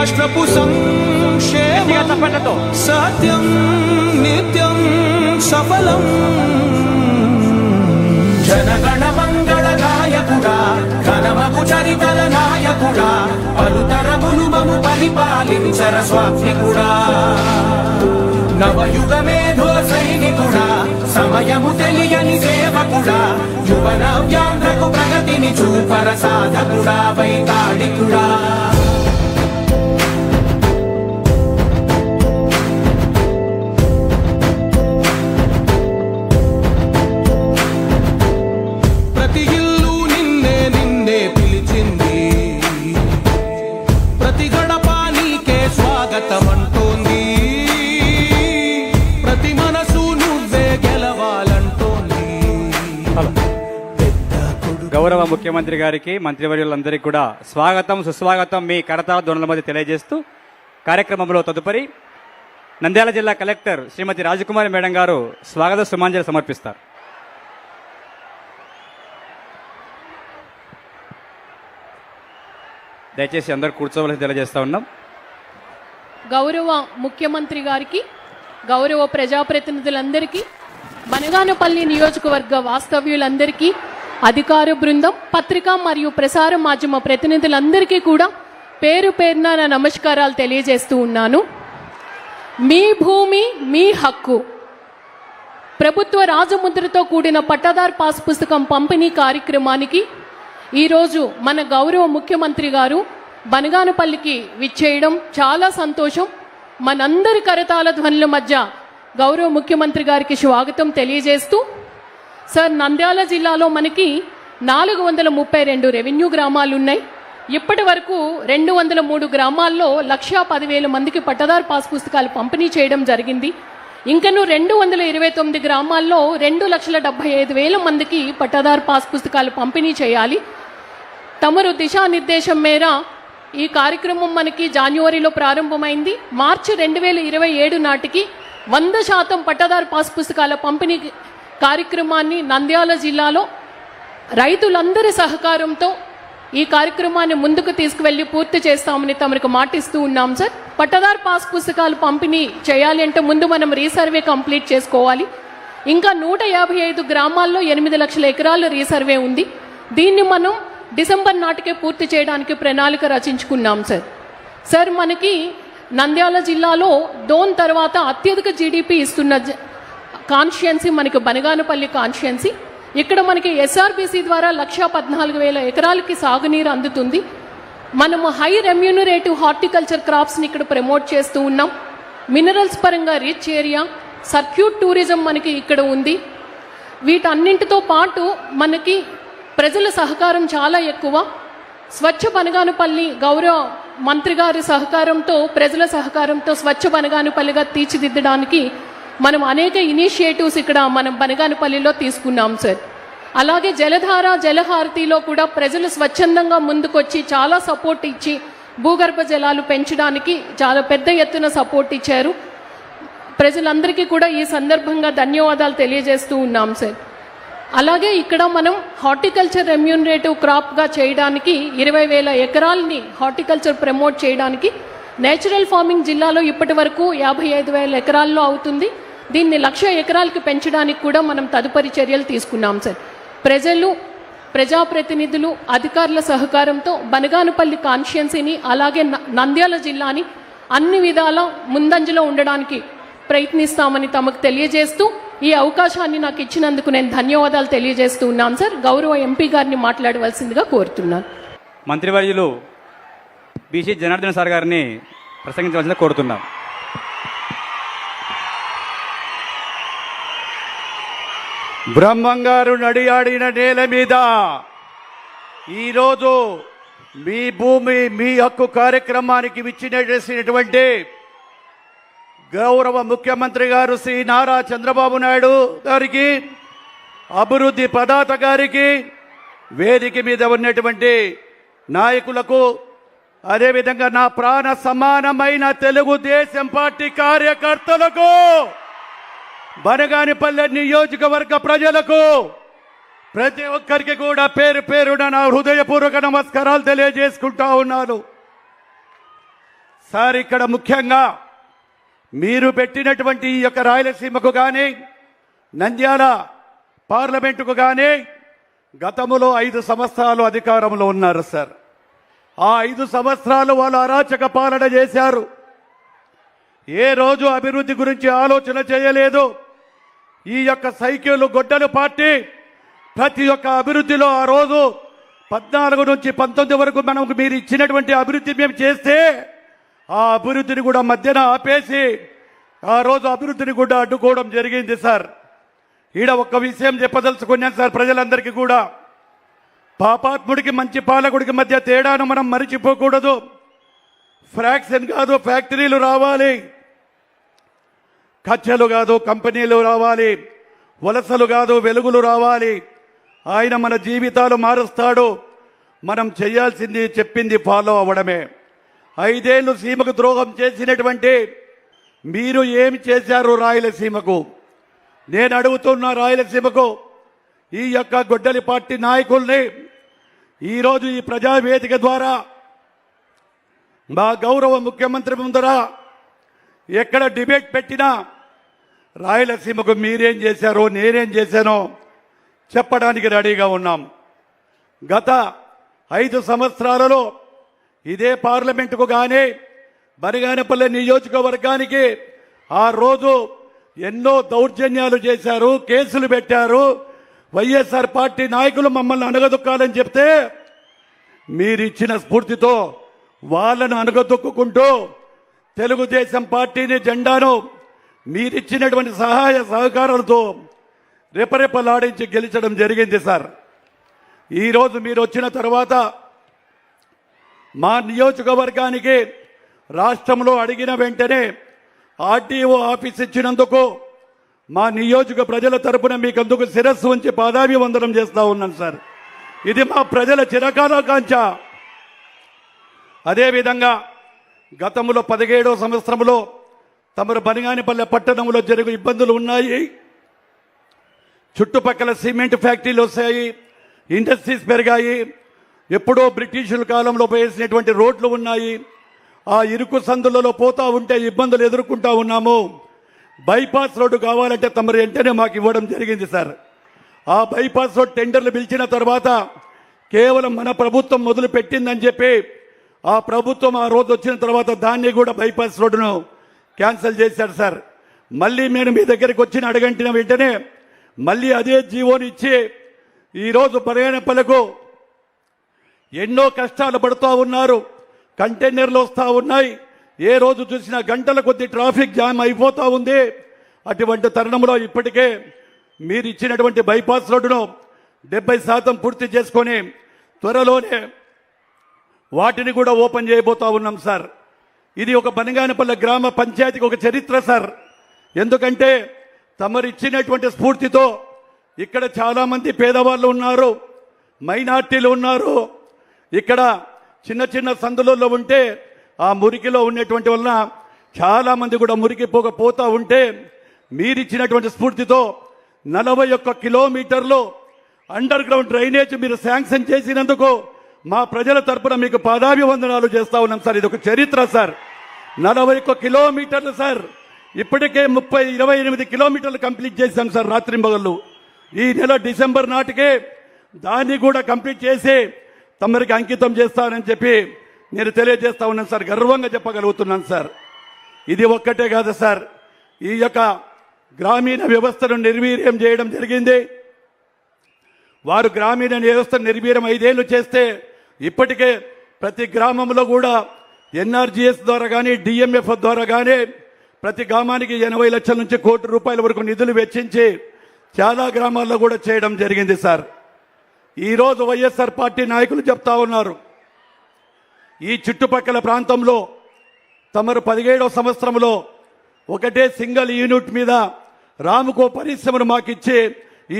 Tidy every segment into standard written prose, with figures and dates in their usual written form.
రాష్ట్రపు సంక్షేమతో సత్యం నిత్యం సఫలం. జనగణ మంగళ నాయకుడా, ఘనమగు చరితల నాయకుడా, పలుతరములు మము పరిపాలించర స్వామికుడా. నవయుగ మేధో సైనికుడా, సమయము తెలియని సేవకుడా, యువన వ్యాంధ్రకు ప్రగతిని చూపర సాధకుడా, వైతాళికుడా. ప్రతి ఇల్లు నిన్నే నిన్నే పిలిచింది, ప్రతి గడప నీకే స్వాగతం అంటోంది, ప్రతి మనసు నువ్వే గెలవాలంటోంది. గౌరవ ముఖ్యమంత్రి గారికి, మంత్రివర్యులందరికీ కూడా స్వాగతం సుస్వాగతం మీ కరతాళ ధ్వనుల మధ్య తెలియజేస్తూ కార్యక్రమంలో తదుపరి నంద్యాల జిల్లా కలెక్టర్ శ్రీమతి రాజకుమారి మేడం గారు స్వాగత సుమాంజలి సమర్పిస్తారు. దయచేసి అందరూ కూర్చోవలసి తెలియజేస్తా ఉన్నాం. గౌరవ ముఖ్యమంత్రి గారికి, గౌరవ ప్రజాప్రతినిధులందరికీ, బనగానపల్లి నియోజకవర్గ వాస్తవ్యులందరికీ, అధికార బృందం, పత్రికా మరియు ప్రసార మాధ్యమ ప్రతినిధులందరికీ కూడా పేరు పేరున నా నమస్కారాలు తెలియజేస్తూ ఉన్నాను. మీ భూమి మీ హక్కు ప్రభుత్వ రాజముద్రతో కూడిన పట్టాదార్ పాస్ పుస్తకం పంపిణీ కార్యక్రమానికి ఈరోజు మన గౌరవ ముఖ్యమంత్రి గారు బనగానపల్లికి విచ్చేయడం చాలా సంతోషం. మనందరి కరతాళ ధ్వనుల మధ్య గౌరవ ముఖ్యమంత్రి గారికి స్వాగతం తెలియజేస్తూ, సార్, నంద్యాల జిల్లాలో మనకి 432 రెవెన్యూ గ్రామాలు ఉన్నాయి. ఇప్పటి వరకు 203 గ్రామాల్లో 1,10,000 మందికి పట్టాదార్ పాస్ పుస్తకాలు పంపిణీ చేయడం జరిగింది. ఇంకను 229 గ్రామాల్లో 2,75,000 మందికి పట్టాదార్ పాస్ పుస్తకాలు పంపిణీ చేయాలి. తమరు దిశానిర్దేశం మేర ఈ కార్యక్రమం మనకి జనవరిలో ప్రారంభమైంది. మార్చి 2027 నాటికి 100% పట్టాదార్ పాస్ పుస్తకాల పంపిణీ కార్యక్రమాన్ని నంద్యాల జిల్లాలో రైతులందరి సహకారంతో ఈ కార్యక్రమాన్ని ముందుకు తీసుకువెళ్లి పూర్తి చేస్తామని తమకు మాటిస్తూ ఉన్నాం. సార్, పట్టాదార్ పాస్ పుస్తకాలు పంపిణీ చేయాలి అంటే ముందు మనం రీసర్వే కంప్లీట్ చేసుకోవాలి. ఇంకా 155 గ్రామాల్లో 8 లక్షల ఎకరాల రీసర్వే ఉంది. దీన్ని మనం డిసెంబర్ నాటికే పూర్తి చేయడానికి ప్రణాళిక రచించుకున్నాం. సార్, మనకి నంద్యాల జిల్లాలో డోన్ తర్వాత అత్యధిక జీడిపి ఇస్తున్న కాన్స్టిట్యుయెన్సీ మనకి బనగానపల్లి కాన్స్టిట్యుయెన్సీ. ఇక్కడ మనకి ఎస్ఆర్బీసీ ద్వారా 1,14,000 ఎకరాలకి సాగునీరు అందుతుంది. మనము హై రెమ్యూనరేటివ్ హార్టికల్చర్ క్రాప్స్ని ఇక్కడ ప్రమోట్ చేస్తూ ఉన్నాం. మినరల్స్ పరంగా రిచ్ ఏరియా, సర్క్యూట్ టూరిజం మనకి ఇక్కడ ఉంది. వీటన్నింటితో పాటు మనకి ప్రజల సహకారం చాలా ఎక్కువ. స్వచ్ఛ బనగానపల్లి గౌరవ మంత్రి గారి సహకారంతో, ప్రజల సహకారంతో స్వచ్ఛ బనగానపల్లిగా తీర్చిదిద్దడానికి మనం అనేక ఇనిషియేటివ్స్ ఇక్కడ మనం బనగానపల్లిలో తీసుకున్నాం. సార్, అలాగే జలధార, జలహారతిలో కూడా ప్రజలు స్వచ్ఛందంగా ముందుకొచ్చి చాలా సపోర్ట్ ఇచ్చి భూగర్భ జలాలు పెంచడానికి చాలా పెద్ద ఎత్తున సపోర్ట్ ఇచ్చారు. ప్రజలందరికీ కూడా ఈ సందర్భంగా ధన్యవాదాలు తెలియజేస్తూ ఉన్నాం. సార్, అలాగే ఇక్కడ మనం హార్టికల్చర్ రెమ్యూనరేటివ్ క్రాప్గా చేయడానికి 20,000 ఎకరాలని హార్టికల్చర్ ప్రమోట్ చేయడానికి నేచురల్ ఫార్మింగ్ జిల్లాలో ఇప్పటి వరకు 55,000 ఎకరాల్లో అవుతుంది. దీన్ని 1,00,000 ఎకరాలకి పెంచడానికి కూడా మనం తదుపరి చర్యలు తీసుకున్నాం. సార్, ప్రజలు, ప్రజాప్రతినిధులు, అధికారుల సహకారంతో బనగానపల్లి కాన్స్టిట్యుయెన్సీని అలాగే నంద్యాల జిల్లాని అన్ని విధాల ముందంజలో ఉండడానికి ప్రయత్నిస్తామని తమకు తెలియజేస్తూ, ఈ అవకాశాన్ని నాకు ఇచ్చినందుకు నేను ధన్యవాదాలు తెలియజేస్తూ ఉన్నాను. సార్, గౌరవ ఎంపీ గారిని మాట్లాడవలసిందిగా కోరుతున్నాను. మంత్రివర్యులు బీసీ జనార్దన్ సార్ గారిని ప్రసంగించవలసిందిగా కోరుతున్నాం. బ్రహ్మంగారు నడియాడిన నేల మీద ఈరోజు మీ భూమి మీ హక్కు కార్యక్రమానికి విచ్చినటువంటి గౌరవ ముఖ్యమంత్రి గారు శ్రీ నారా చంద్రబాబు నాయుడు గారికి, అభివృద్ధి ప్రదాత గారికి, వేదిక మీద ఉన్నటువంటి నాయకులకు, అదేవిధంగా నా ప్రాణ సమానమైన తెలుగుదేశం పార్టీ కార్యకర్తలకు, బనగానపల్లి నియోజకవర్గ ప్రజలకు, ప్రతి ఒక్కరికి కూడా పేరు పేరున నా హృదయపూర్వక నమస్కారాలు తెలియజేసుకుంటా ఉన్నాను. సార్ ఇక్కడ ముఖ్యంగా మీరు పెట్టినటువంటి ఈ యొక్క రాయలసీమకు కానీ నంద్యాల పార్లమెంటుకు కానీ గతములో 5 సంవత్సరాలు అధికారంలో ఉన్నారు సార్. ఆ 5 సంవత్సరాలు వాళ్ళు అరాచక పాలన చేశారు. ఏ రోజు అభివృద్ధి గురించి ఆలోచన చేయలేదు. ఈ యొక్క సైకిల్ గొడ్డలు పార్టీ ప్రతి ఒక్క అభివృద్ధిలో ఆ రోజు 14 నుంచి 19 వరకు మనకు మీరు ఇచ్చినటువంటి అభివృద్ధి మేము చేస్తే ఆ అభివృద్ధిని కూడా మధ్యన ఆపేసి ఆ రోజు అభివృద్ధిని కూడా అడ్డుకోవడం జరిగింది సార్. ఈడ ఒక్క విషయం చెప్పదలుచుకున్నాను సార్ ప్రజలందరికీ కూడా. పాపాత్ముడికి మంచి పాలకుడికి మధ్య తేడాను మనం మరిచిపోకూడదు. ఫ్రాక్షన్ కాదు ఫ్యాక్టరీలు రావాలి, కచ్చలు కాదు కంపెనీలు రావాలి, వలసలు కాదు వెలుగులు రావాలి. ఆయన మన జీవితాలు మారుస్తాడు. మనం చేయాల్సింది చెప్పింది ఫాలో అవ్వడమే. 5 ఏళ్లు సీమకు ద్రోహం చేసినటువంటి మీరు ఏమి చేశారు రాయలసీమకు? నేను అడుగుతున్న రాయలసీమకు ఈ యొక్క గొడ్డలి పార్టీ నాయకుల్ని ఈరోజు ఈ ప్రజావేదిక ద్వారా మా గౌరవ ముఖ్యమంత్రి ముందర ఎక్కడ డిబేట్ పెట్టినా రాయలసీమకు మీరేం చేశారో నేనేం చేశానో చెప్పడానికి రెడీగా ఉన్నాం. గత 5 సంవత్సరాలలో ఇదే పార్లమెంటుకు కానీ బనగానపల్లి నియోజకవర్గానికి ఆ రోజు ఎన్నో దౌర్జన్యాలు చేశారు, కేసులు పెట్టారు. వైఎస్ఆర్ పార్టీ నాయకులు మమ్మల్ని అనగదొక్కాలని చెప్తే మీరిచ్చిన స్ఫూర్తితో వాళ్ళను అనగదొక్కుంటూ తెలుగుదేశం పార్టీని జెండాను మీరిచ్చినటువంటి సహాయ సహకారాలతో రెపరెపలాడించి గెలిచడం జరిగింది సార్. ఈరోజు మీరు వచ్చిన తర్వాత మా నియోజకవర్గానికి రాష్ట్రంలో అడిగిన వెంటనే ఆర్టీఓ ఆఫీస్ ఇచ్చినందుకు మా నియోజక ప్రజల తరపున మీకందుకు శిరస్సు ఉంచి పాదాభివందనం చేస్తా ఉన్నాను సార్. ఇది మా ప్రజల చిరకాల కాంక్ష. అదేవిధంగా గతంలో 17వ సంవత్సరంలో తమరు బనగానపల్లె పట్టణంలో జరిగే ఇబ్బందులు ఉన్నాయి. చుట్టుపక్కల సిమెంట్ ఫ్యాక్టరీలు వస్తాయి, ఇండస్ట్రీస్ పెరిగాయి. ఎప్పుడో బ్రిటిషుల కాలంలో వేసినటువంటి రోడ్లు ఉన్నాయి. ఆ ఇరుకు సందులలో పోతా ఉంటే ఇబ్బందులు ఎదుర్కొంటా ఉన్నాము. బైపాస్ రోడ్డు కావాలంటే తమరు వెంటనే మాకు ఇవ్వడం జరిగింది సార్. ఆ బైపాస్ రోడ్ టెండర్లు పిలిచిన తర్వాత కేవలం మన ప్రభుత్వం మొదలు పెట్టిందని చెప్పి ఆ ప్రభుత్వం ఆ రోజు వచ్చిన తర్వాత దాన్ని కూడా బైపాస్ రోడ్డును క్యాన్సిల్ చేశారు సార్. మళ్ళీ నేను మీ దగ్గరికి వచ్చిన అడగంటిన వెంటనే మళ్ళీ అదే జీవోని ఇచ్చి ఈరోజు బనగానపల్లెకు ఎన్నో కష్టాలు పడుతూ ఉన్నారు. కంటైనర్లు వస్తూ ఉన్నాయి. ఏ రోజు చూసినా గంటల కొద్ది ట్రాఫిక్ జామ్ అయిపోతూ ఉంది. అటువంటి తరుణంలో ఇప్పటికే మీరు ఇచ్చినటువంటి బైపాస్ రోడ్డును 70% పూర్తి చేసుకొని త్వరలోనే వాటిని కూడా ఓపెన్ చేయబోతా ఉన్నాం సార్. ఇది ఒక బనగానపల్లె గ్రామ పంచాయతీకి ఒక చరిత్ర సార్. ఎందుకంటే తమరిచ్చినటువంటి స్ఫూర్తితో ఇక్కడ చాలా మంది పేదవాళ్ళు ఉన్నారు, మైనార్టీలు ఉన్నారు. ఇక్కడ చిన్న చిన్న సందులలో ఉంటే ఆ మురికిలో ఉన్నటువంటి వలన చాలా మంది కూడా మురికి పోతా ఉంటే మీరిచ్చినటువంటి స్ఫూర్తితో 41 కిలోమీటర్లు అండర్ గ్రౌండ్ డ్రైనేజ్ మీరు శాంక్షన్ చేసినందుకు మా ప్రజల తరపున మీకు పాదాభివందనాలు చేస్తా ఉన్నాం సార్. ఇది ఒక చరిత్ర సార్. 41 కిలోమీటర్లు సార్. ఇప్పటికే 28 కిలోమీటర్లు కంప్లీట్ చేశాం సార్ రాత్రింబగళ్ళు. ఈ నెల డిసెంబర్ నాటికే దాన్ని కూడా కంప్లీట్ చేసి తమరికి అంకితం చేస్తానని చెప్పి నేను తెలియజేస్తా ఉన్నాను సార్. గర్వంగా చెప్పగలుగుతున్నాను సార్. ఇది ఒక్కటే కాదు సార్, ఈ యొక్క గ్రామీణ వ్యవస్థను నిర్వీర్యం చేయడం జరిగింది. వారు గ్రామీణ వ్యవస్థను నిర్వీర్యం 5 ఏళ్లు చేస్తే ఇప్పటికే ప్రతి గ్రామంలో కూడా ఎన్ఆర్జీఎస్ ద్వారా కానీ డిఎంఎఫ్ ద్వారా కానీ ప్రతి గ్రామానికి 80 లక్షల నుంచి ₹1 కోటి వరకు నిధులు వెచ్చించి చాలా గ్రామాల్లో కూడా చేయడం జరిగింది సార్. ఈరోజు వైఎస్ఆర్ పార్టీ నాయకులు చెప్తా ఉన్నారు, ఈ చుట్టుపక్కల ప్రాంతంలో తమరు 17వ సంవత్సరంలో ఒకటే సింగిల్ యూనిట్ మీద రాముకో పరిశ్రమను మాకిచ్చి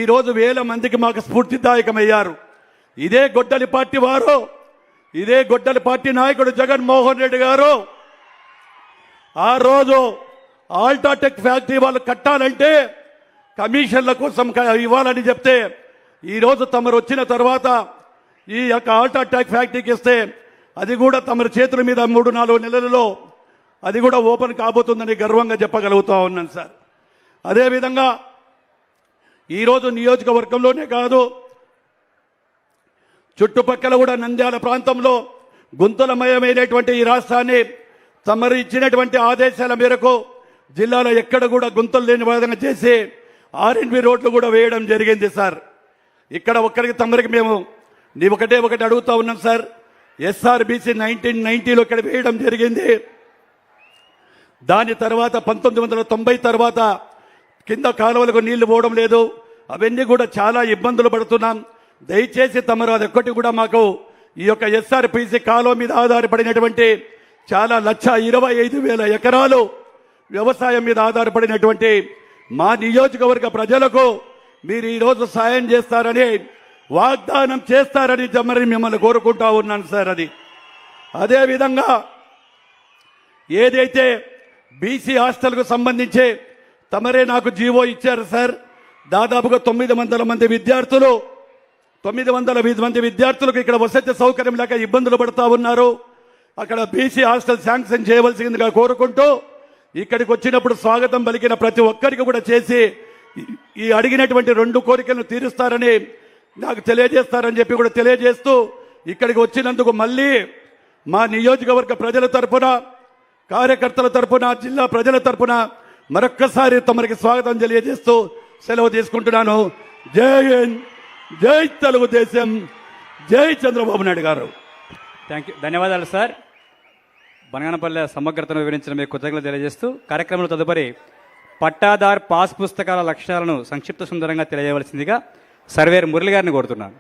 ఈరోజు 1000 మందికి మాకు స్ఫూర్తిదాయకమయ్యారు. ఇదే గొడ్డలి పార్టీ వారు, ఇదే గొడ్డలి పార్టీ నాయకుడు జగన్మోహన్ రెడ్డి గారు ఆ రోజు ఆల్ట్రాటెక్ ఫ్యాక్టరీ వాళ్ళు కట్టాలంటే కమిషన్ల కోసం ఇవ్వాలని చెప్తే ఈరోజు తమరు వచ్చిన తర్వాత ఈ యొక్క ఆల్ట్రాటెక్ ఫ్యాక్టరీకి ఇస్తే అది కూడా తమరి చేతుల మీద 3-4 నెలలలో అది కూడా ఓపెన్ కాబోతుందని గర్వంగా చెప్పగలుగుతా ఉన్నాను సార్. అదేవిధంగా ఈరోజు నియోజకవర్గంలోనే కాదు, చుట్టుపక్కల కూడా నంద్యాల ప్రాంతంలో గుంతలమయమైనటువంటి ఈ రాష్ట్రాన్ని తమరు ఇచ్చినటువంటి ఆదేశాల మేరకు జిల్లాలో ఎక్కడ కూడా గుంతలు లేని విధంగా చేసి ఆర్ఎండ్బి రోడ్లు కూడా వేయడం జరిగింది సార్. ఇక్కడ ఒక్కరికి తమరికి మేము ఒకటే అడుగుతా ఉన్నాం సార్. ఎస్ఆర్బిసి 1990లో ఇక్కడ వేయడం జరిగింది. దాని తర్వాత 1990 తర్వాత కింద కాలువలకు నీళ్లు పోవడం లేదు. అవన్నీ కూడా చాలా ఇబ్బందులు పడుతున్నాం. దయచేసి తమరు అది ఒక్కటి కూడా మాకు ఈ యొక్క ఎస్ఆర్పిసి కాలువ మీద ఆధారపడినటువంటి చాలా 1,25,000 ఎకరాలు వ్యవసాయం మీద ఆధారపడినటువంటి మా నియోజకవర్గ ప్రజలకు మీరు ఈరోజు సాయం చేస్తారని వాగ్దానం చేస్తారని మరి మిమ్మల్ని కోరుకుంటా ఉన్నాను సార్. అది అదేవిధంగా ఏదైతే బీసీ హాస్టల్కు సంబంధించి తమరే నాకు జీవో ఇచ్చారు సార్. దాదాపుగా 900 మంది విద్యార్థులు 900 మంది విద్యార్థులకు ఇక్కడ వసతి సౌకర్యం లేక ఇబ్బందులు పడుతూ ఉన్నారు. అక్కడ బీసీ హాస్టల్ శాంక్షన్ చేయవలసిందిగా కోరుకుంటూ ఇక్కడికి వచ్చినప్పుడు స్వాగతం పలికిన ప్రతి ఒక్కరికి కూడా చేసి ఈ అడిగినటువంటి 2 కోరికలను తీరుస్తారని నాకు తెలియజేస్తారని చెప్పి కూడా తెలియజేస్తూ ఇక్కడికి వచ్చినందుకు మళ్ళీ మా నియోజకవర్గ ప్రజల తరపున, కార్యకర్తల తరపున, జిల్లా ప్రజల తరపున మరొక్కసారి తమరికి స్వాగతం తెలియజేస్తూ సెలవు తీసుకుంటున్నాను. జై హింద్, జై తెలుగుదేశం, జై చంద్రబాబు నాయుడు గారు. థ్యాంక్ యూ, ధన్యవాదాలు సార్. బనగానపల్లె సమగ్రతను వివరించిన మీకు కృతజ్ఞతలు తెలియజేస్తూ కార్యక్రమంలో తదుపరి పట్టాదార్ పాస్ పుస్తకాల లక్ష్యాలను సంక్షిప్త సుందరంగా తెలియజేయవలసిందిగా సర్వేర్ మురళి గారిని కోరుతున్నాను.